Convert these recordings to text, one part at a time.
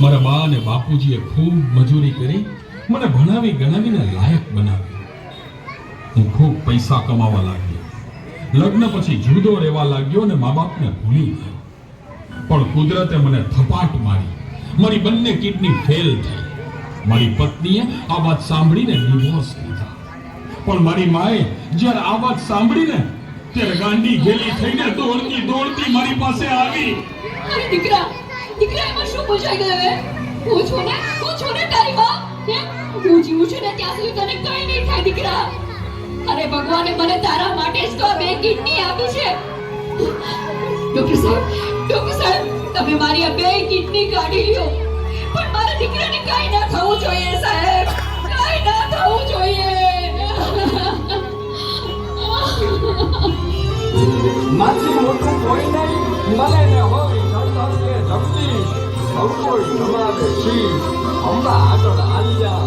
મારા બા અને બાપુજીએ ખૂબ મજૂરી કરી મને ભણાવી ગણાવીને લાયક બનાવી. હું ખૂબ પૈસા કમાવા લાગ્યો. લગ્ન પછી જુદો રહેવા લાગ્યો અને મા બાપને ભૂલી ગયો. પણ કુદરતે મને થપાટ મારી. મારી બંને કિડની ફેલ થઈ. મારી પત્નીએ આ વાત સાંભળીને ડિવોર્સ લીધા. પણ મારી માએ જ્યારે આ વાત સાંભળીને ત્યારે ગાંડી ઘેલી થઈને દોડતી દોડતી મારી પાસે આવી. અરે દીકરા એમાં શું પૂછાઈ ગયું હે? હું છું ને તારી માં. હું જીવું છું ને ત્યાં સુધી તને કઈ નહીં થાય દીકરા. અરે ભગવાને મને તારા માટે જ તો બે કિડની આપી છે. ડોક્ટર સાહેબ તમે મારી આ બે કિડની કાઢી લ્યો. પણ મારા દીકરાને કઈ ના થવું જોઈએ સાહેબ. કઈ ના થવું જોઈએ. માથી મોટું કોઈ નહીં, મને ને હોય સંતોષે જગદીશ, સૌ કોઈ સમાવે શીશ, અંબા આગળ આલિયા.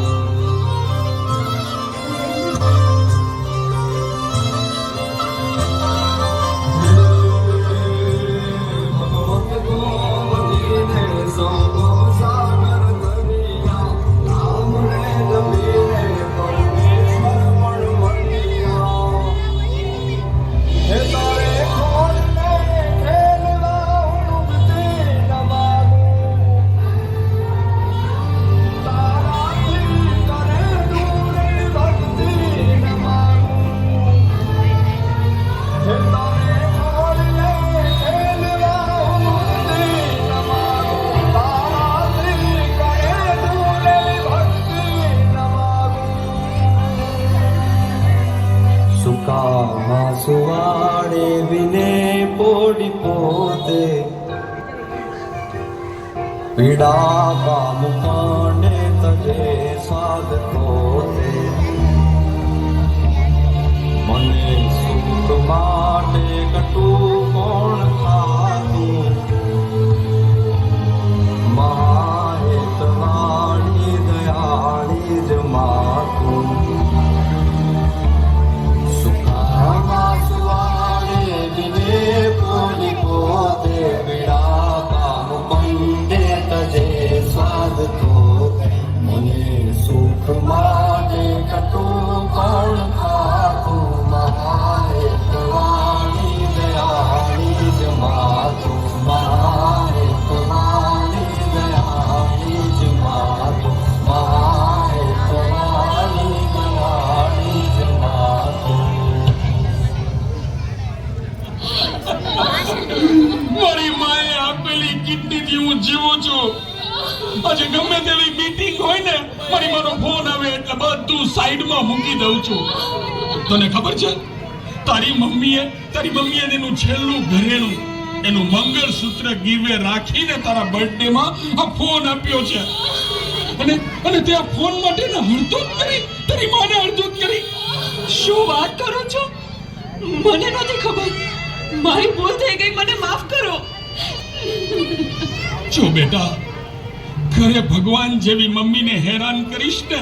સુવાડે વિને પોડી પોતે પીડા મુકાને તજે સાદ પોતે મને સુખ માટે કટું કોણ ખાતું મહાહેતવાણી દયાળી જ માતું માટે કટું કોણ ખાતું મહાહેતવાણી દયાળી જ માતું મહાહેતવાણી દયાળી જ માતું મહાહેતવાણી દયાળી જ માતું. મારી માએ આપેલી કિડનીથી હું જીવું છું. આજે ગમે તેવી મીટિંગ હોય ને મારી મારો ફોન આવે એટલે બધું સાઈડમાં મૂકી દઉં છું. તને ખબર છે તારી મમ્મીએ એનું છેલ્લું ઘરેણું એનું મંગળસૂત્ર ગીરવે રાખીને તારા બર્થડેમાં આ ફોન આપ્યો છે. અને તે આ ફોન માટે ને હળદૂત કરી તારી માને હળદૂત કરી. શું વાત કરો છો? મને નથી ખબર. મારી ભૂલ થઈ ગઈ, મને માફ કરો. જો બેટા, ઘરે ભગવાન જેવી મમ્મીને હેરાન કરીશ ને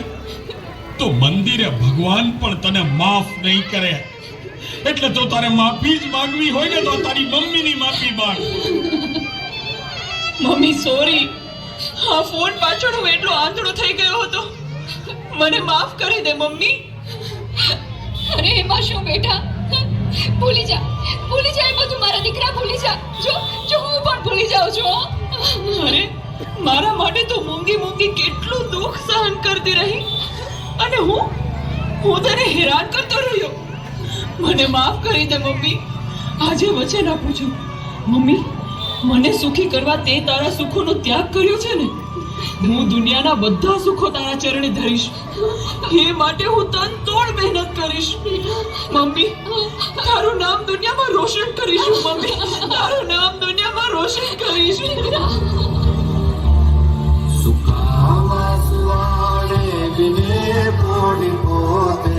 તો મંદિરે ભગવાન પણ તને માફ નહીં કરે. એટલે તો તારે માફી જ માંગવી હોય ને તો તારી મમ્મીની માફી માંગ. Mummy sorry. આ ફોન પાછળ હું એટલો આંધળો થઈ ગયો હતો. મને માફ કરી દે મમ્મી. અરે એમાં શું બેટા, ભૂલી જા એ બધું. મારા દીકરા ભૂલી જા. જો હું પણ ભૂલી જાઉં છું. અરે મારા માટે તો મૂંગી કેટલું દુઃખ સહન કરતી રહી અને હું તને હેરાન કરતો રહ્યો. મને માફ કરી દે મમ્મી. આજે વચન આપું છું મમ્મી, મને સુખી કરવા તે તારા સુખોનો ત્યાગ કર્યો છે ને, હું દુનિયાના બધા સુખો તારા ચરણે ધરીશ. એ માટે હું તનતોડ મહેનત કરીશ. મમ્મી, તારું નામ દુનિયામાં રોશન કરીશું. મમ્મી, તારું નામ દુનિયામાં રોશન કરીશું. સુવાડે વિને પોડી પોતે